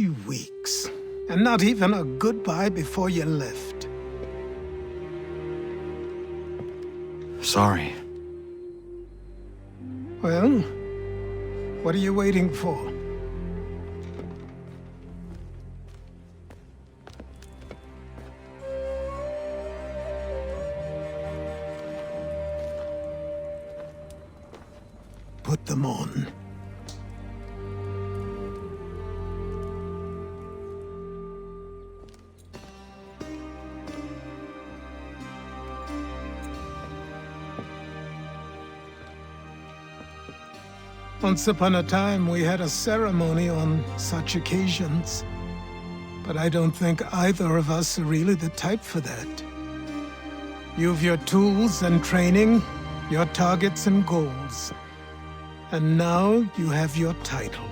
Weeks, and not even a goodbye before you left. Sorry. Well, what are you waiting for? Put them on. Once upon a time, we had a ceremony on such occasions. But I don't think either of us are really the type for that. You've your tools and training, your targets and goals. And now you have your title.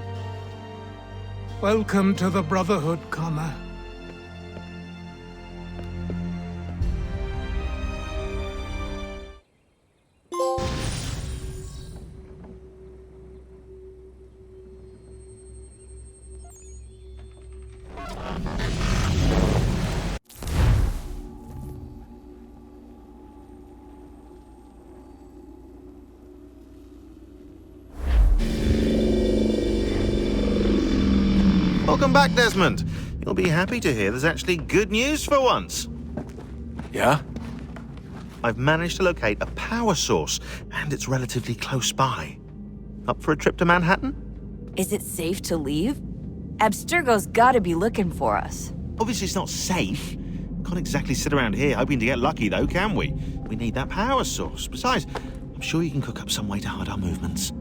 Welcome to the Brotherhood, Connor. Welcome back, Desmond. You'll be happy to hear there's actually good news for once. Yeah? I've managed to locate a power source, and it's relatively close by. Up for a trip to Manhattan? Is it safe to leave? Abstergo's gotta be looking for us. Obviously it's not safe. Can't exactly sit around here hoping to get lucky, though, can we? We need that power source. Besides, I'm sure you can cook up some way to hide our movements.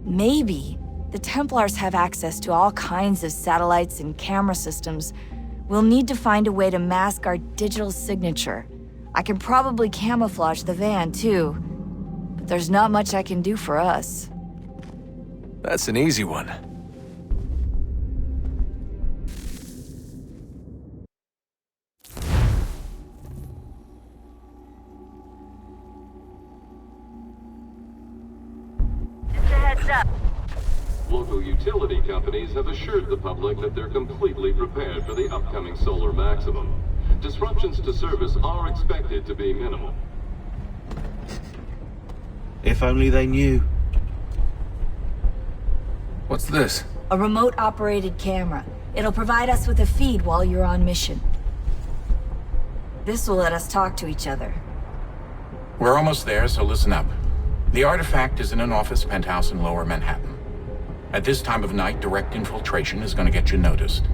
Maybe. The Templars have access to all kinds of satellites and camera systems. We'll need to find a way to mask our digital signature. I can probably camouflage the van, too. But there's not much I can do for us. That's an easy one. Just a heads up. Local utility companies have assured the public that they're completely prepared for the upcoming solar maximum. Disruptions to service are expected to be minimal. If only they knew. What's this? A remote-operated camera. It'll provide us with a feed while you're on mission. This will let us talk to each other. We're almost there, so listen up. The artifact is in an office penthouse in Lower Manhattan. At this time of night, direct infiltration is going to get you noticed.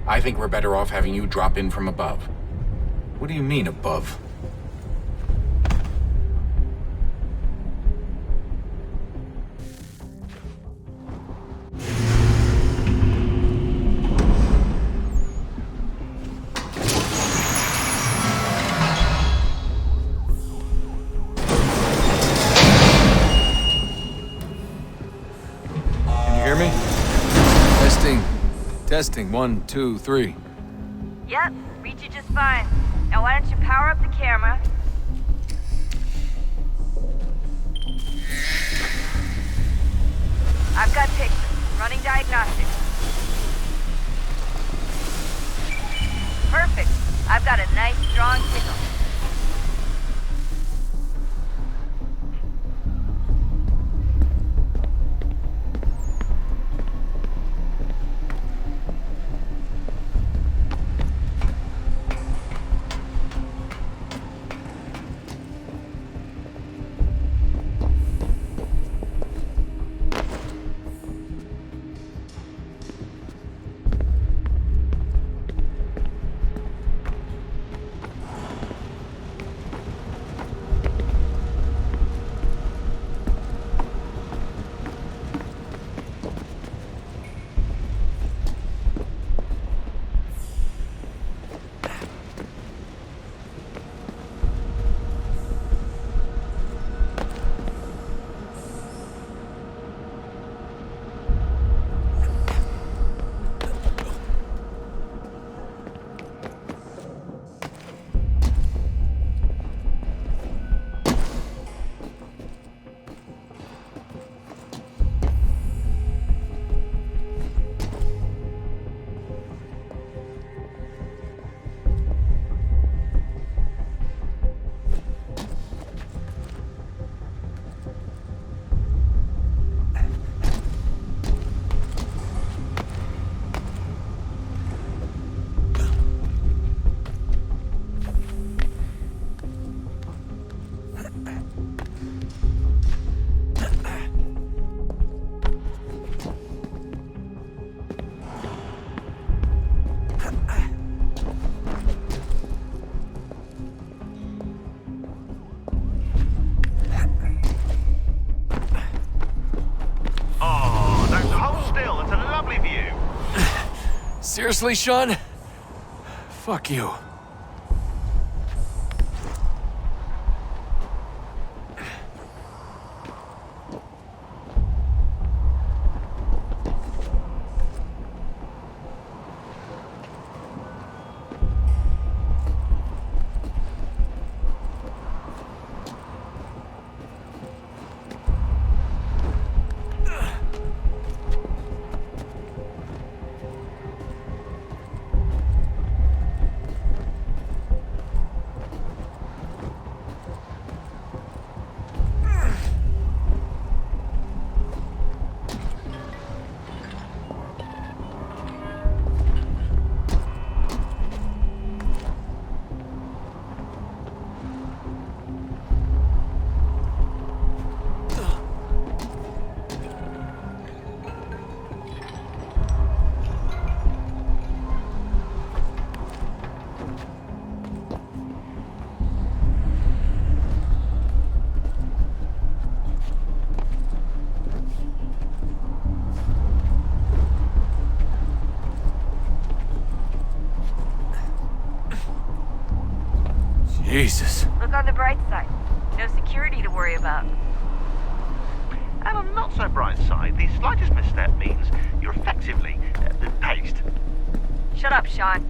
I think we're better off having you drop in from above. What do you mean, above? Testing, 1, 2, 3. Yep, reach you just fine. Now why don't you power up the camera? I've got pictures. Running diagnostics. Perfect. I've got a nice, strong signal. Seriously, Sean? Fuck you. Jesus. Look on the bright side. No security to worry about. And on the not so bright side, the slightest misstep means you're effectively paced. Shut up, Sean.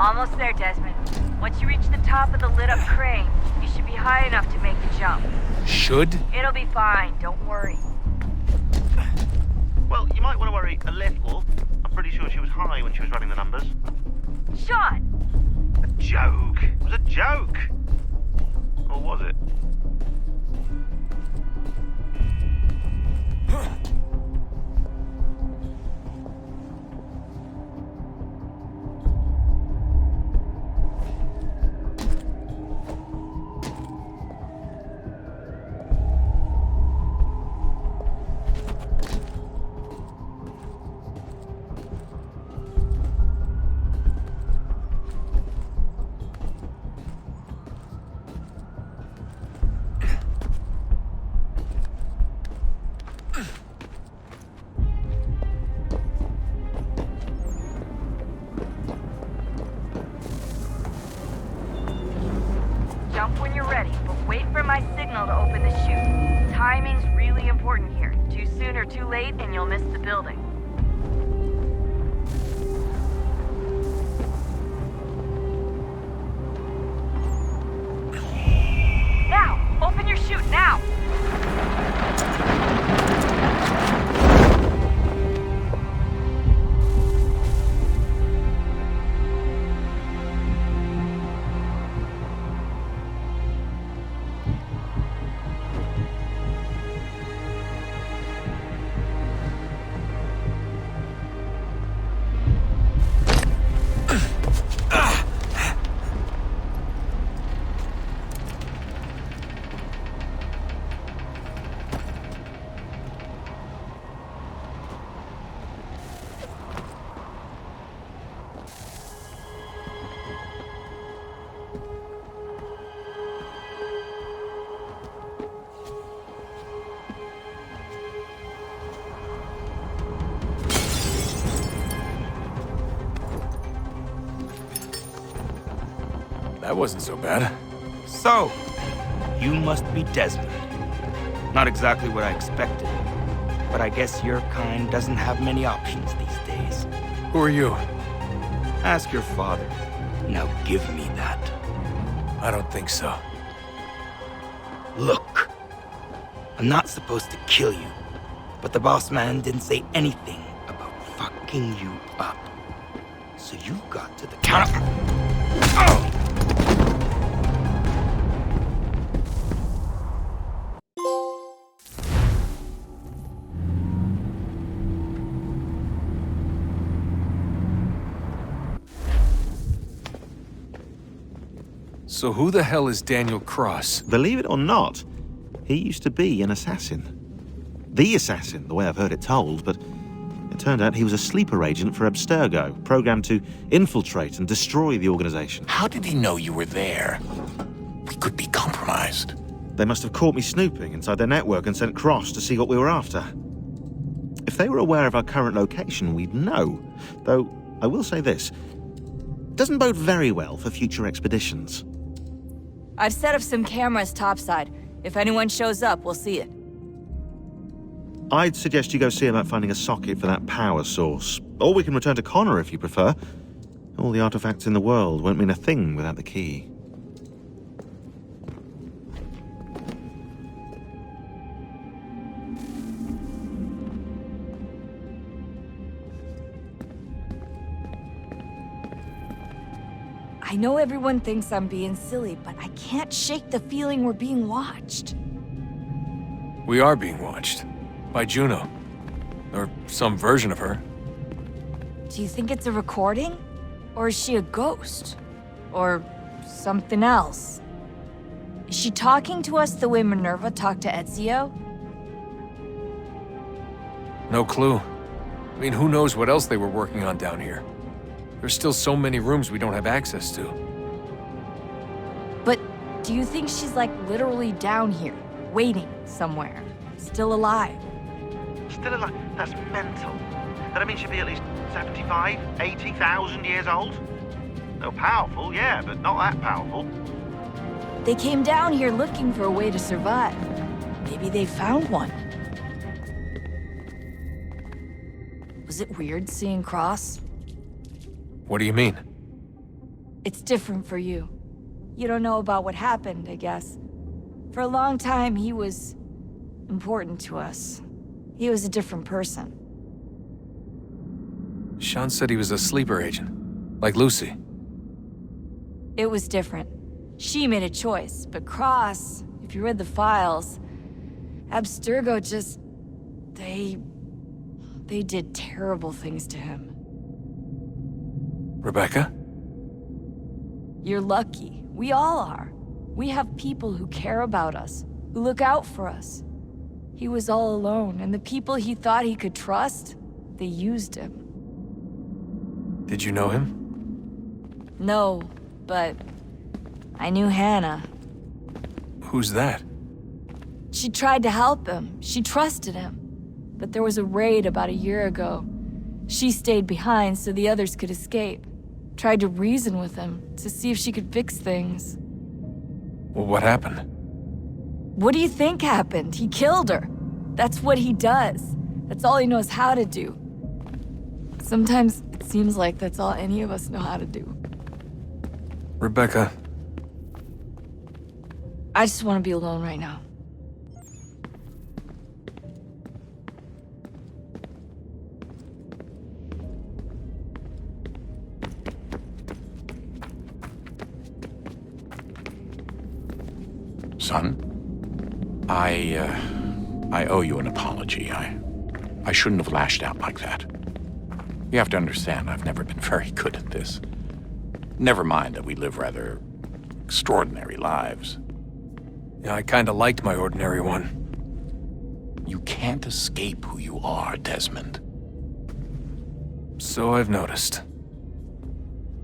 Almost there, Desmond. Once you reach the top of the lit-up crane, you should be high enough to make the jump. Should? It'll be fine, don't worry. Well, you might want to worry a little. I'm pretty sure she was high when she was running the numbers. Sean! A joke. It was a joke. Or was it? Jump when you're ready, but wait for my signal to open the chute. Timing's really important here. Too soon or too late, and you'll miss the building. Now! Open your chute, now! that wasn't so bad. So, you must be Desmond. Not exactly what I expected, but I guess your kind doesn't have many options these days. Who are you? Ask your father. Now give me that. I don't think so. Look, I'm not supposed to kill you, but the boss man didn't say anything about fucking you up. So you got to the counter. Oh! So who the hell is Daniel Cross? Believe it or not, he used to be an assassin. The assassin, the way I've heard it told, but it turned out he was a sleeper agent for Abstergo, programmed to infiltrate and destroy the organization. How did he know you were there? We could be compromised. They must have caught me snooping inside their network and sent Cross to see what we were after. If they were aware of our current location, we'd know. Though, I will say this. It doesn't bode very well for future expeditions. I've set up some cameras topside. If anyone shows up, we'll see it. I'd suggest you go see about finding a socket for that power source. Or we can return to Connor if you prefer. All the artifacts in the world won't mean a thing without the key. I know everyone thinks I'm being silly, but I can't shake the feeling we're being watched. We are being watched. By Juno. Or some version of her. Do you think it's a recording? Or is she a ghost? Or something else? Is she talking to us the way Minerva talked to Ezio? No clue. I mean, who knows what else they were working on down here? There's still so many rooms we don't have access to. But do you think she's like literally down here, waiting somewhere, still alive? Still alive? That's mental. That means she'd be at least 75, 80,000 years old? No, powerful, yeah, but not that powerful. They came down here looking for a way to survive. Maybe they found one. Was it weird seeing Cross? What do you mean? It's different for you. You don't know about what happened, I guess. For a long time, he was important to us. He was a different person. Sean said he was a sleeper agent. Like Lucy. It was different. She made a choice, but Cross, if you read the files, Abstergo just... They did terrible things to him. Rebecca? You're lucky. We all are. We have people who care about us, who look out for us. He was all alone, and the people he thought he could trust, they used him. Did you know him? No, but I knew Hannah. Who's that? She tried to help him. She trusted him. But there was a raid about a year ago. She stayed behind so the others could escape. Tried to reason with him to see if she could fix things. Well, what happened? What do you think happened? He killed her. That's what he does. That's all he knows how to do. Sometimes it seems like that's all any of us know how to do. Rebecca. I just want to be alone right now. Son, I owe you an apology. I shouldn't have lashed out like that. You have to understand, I've never been very good at this. Never mind that we live rather extraordinary lives. Yeah, I kinda liked my ordinary one. You can't escape who you are, Desmond. So I've noticed.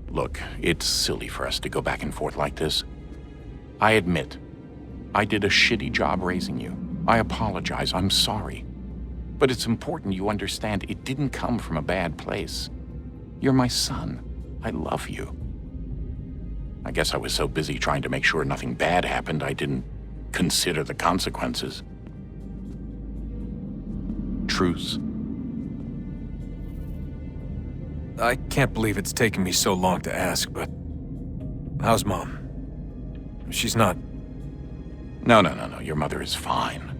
Look, it's silly for us to go back and forth like this. I admit, I did a shitty job raising you. I apologize, I'm sorry. But it's important you understand it didn't come from a bad place. You're my son. I love you. I guess I was so busy trying to make sure nothing bad happened, I didn't consider the consequences. Truce. I can't believe it's taken me so long to ask, but how's Mom? She's not... No. Your mother is fine.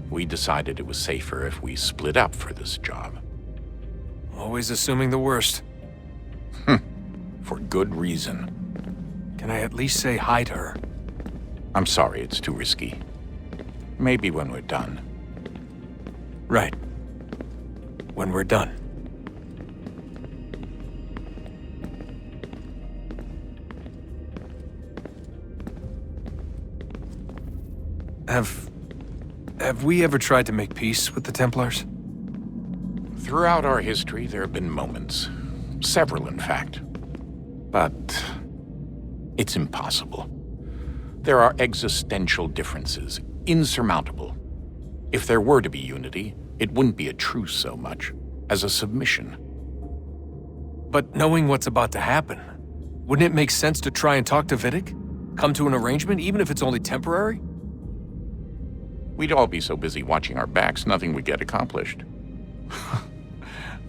We decided it was safer if we split up for this job. Always assuming the worst. For good reason. Can I at least say hi to her? I'm sorry, it's too risky. Maybe when we're done. Right. When we're done. Have we ever tried to make peace with the Templars? Throughout our history, there have been moments. Several, in fact. But it's impossible. There are existential differences, insurmountable. If there were to be unity, it wouldn't be a truce so much as a submission. But knowing what's about to happen, wouldn't it make sense to try and talk to Vidic? Come to an arrangement, even if it's only temporary? We'd all be so busy watching our backs, nothing would get accomplished.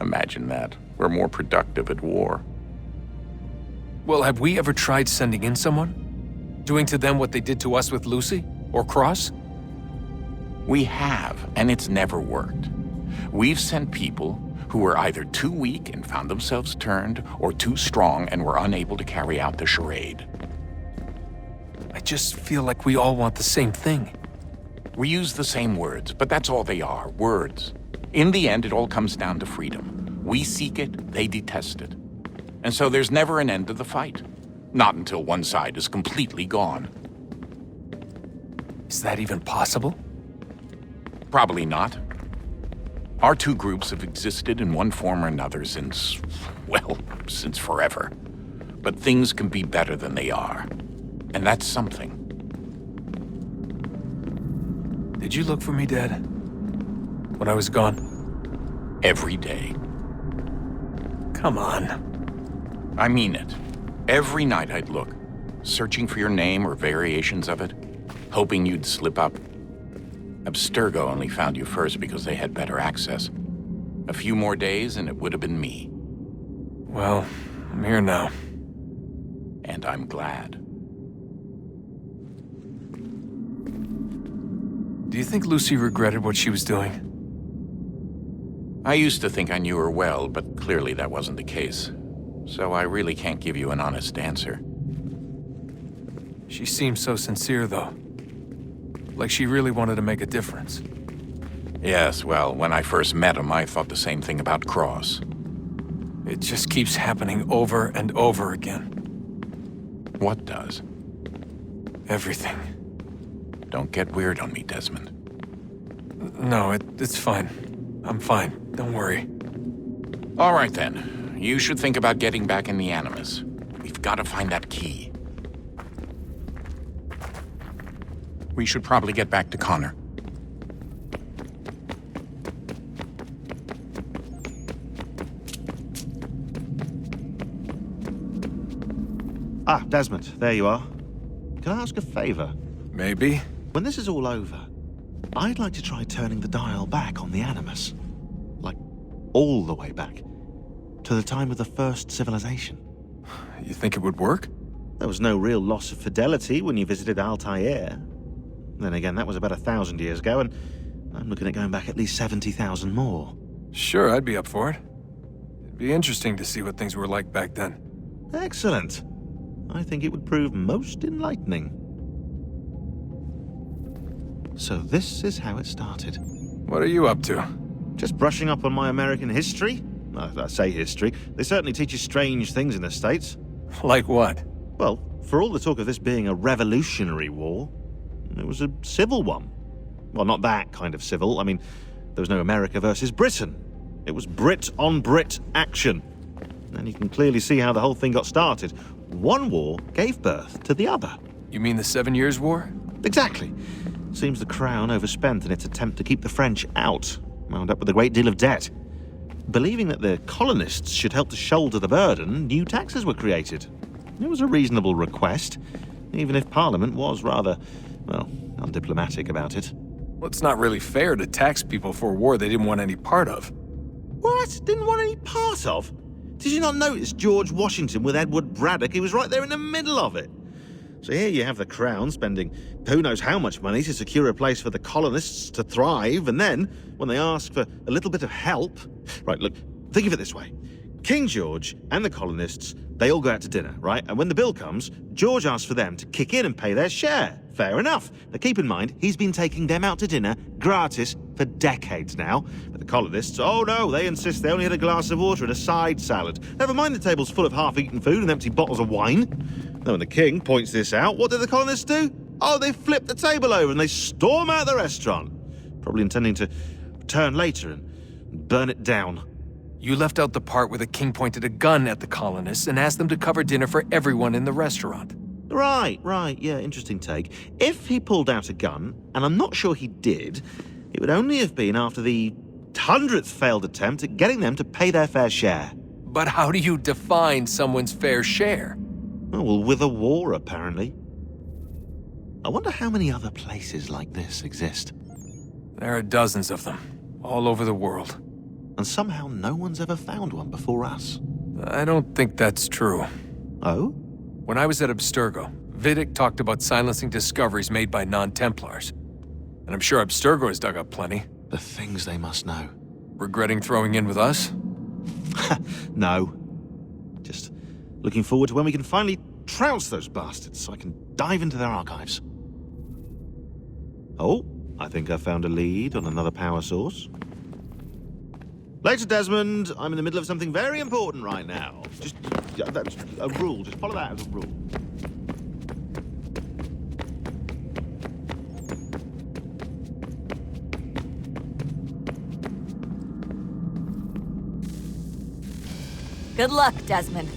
Imagine that. We're more productive at war. Well, have we ever tried sending in someone? Doing to them what they did to us with Lucy? Or Cross? We have, and it's never worked. We've sent people who were either too weak and found themselves turned, or too strong and were unable to carry out the charade. I just feel like we all want the same thing. We use the same words, but that's all they are, words. In the end, it all comes down to freedom. We seek it, they detest it. And so there's never an end to the fight. Not until one side is completely gone. Is that even possible? Probably not. Our two groups have existed in one form or another since forever. But things can be better than they are. And that's something. Did you look for me, Dad? When I was gone? Every day. Come on. I mean it. Every night I'd look, searching for your name or variations of it, hoping you'd slip up. Abstergo only found you first because they had better access. A few more days and it would have been me. Well, I'm here now. And I'm glad. Do you think Lucy regretted what she was doing? I used to think I knew her well, but clearly that wasn't the case. So I really can't give you an honest answer. She seemed so sincere, though. Like she really wanted to make a difference. Yes, well, when I first met him, I thought the same thing about Cross. It just keeps happening over and over again. What does? Everything. Don't get weird on me, Desmond. No, it's fine. I'm fine. Don't worry. All right, then. You should think about getting back in the Animus. We've got to find that key. We should probably get back to Connor. Ah, Desmond, there you are. Can I ask a favor? Maybe. When this is all over, I'd like to try turning the dial back on the Animus. Like, all the way back. To the time of the first civilization. You think it would work? There was no real loss of fidelity when you visited Altair. Then again, that was about 1,000 years ago, and I'm looking at going back at least 70,000 more. Sure, I'd be up for it. It'd be interesting to see what things were like back then. Excellent. I think it would prove most enlightening. So this is how it started. What are you up to? Just brushing up on my American history? I say history. They certainly teach you strange things in the States. Like what? Well, for all the talk of this being a revolutionary war, it was a civil one. Well, not that kind of civil. I mean, there was no America versus Britain. It was Brit on Brit action. And you can clearly see how the whole thing got started. One war gave birth to the other. You mean the 7 Years' War? Exactly. Seems the Crown overspent in its attempt to keep the French out, wound up with a great deal of debt. Believing that the colonists should help to shoulder the burden, new taxes were created. It was a reasonable request, even if Parliament was rather, well, undiplomatic about it. Well, it's not really fair to tax people for a war they didn't want any part of. What? Didn't want any part of? Did you not notice George Washington with Edward Braddock? He was right there in the middle of it. So here you have the Crown spending who knows how much money to secure a place for the colonists to thrive, and then, when they ask for a little bit of help... Right, look, think of it this way. King George and the colonists, they all go out to dinner, right? And when the bill comes, George asks for them to kick in and pay their share. Fair enough. Now keep in mind, he's been taking them out to dinner gratis for decades now. But the colonists, oh no, they insist they only had a glass of water and a side salad. Never mind the table's full of half-eaten food and empty bottles of wine. Now when the king points this out, what do the colonists do? Oh, they flip the table over and they storm out the restaurant. Probably intending to return later and burn it down. You left out the part where the king pointed a gun at the colonists and asked them to cover dinner for everyone in the restaurant. Right, yeah, interesting take. If he pulled out a gun, and I'm not sure he did, it would only have been after the 100th failed attempt at getting them to pay their fair share. But how do you define someone's fair share? Oh, well, with a war, apparently. I wonder how many other places like this exist. There are dozens of them, all over the world. And somehow no one's ever found one before us. I don't think that's true. Oh? When I was at Abstergo, Vidic talked about silencing discoveries made by non-Templars. And I'm sure Abstergo has dug up plenty. The things they must know. Regretting throwing in with us? No. Just looking forward to when we can finally trounce those bastards so I can dive into their archives. Oh, I think I found a lead on another power source. Later, Desmond. I'm in the middle of something very important right now. That's a rule. Just follow that as a rule. Good luck, Desmond.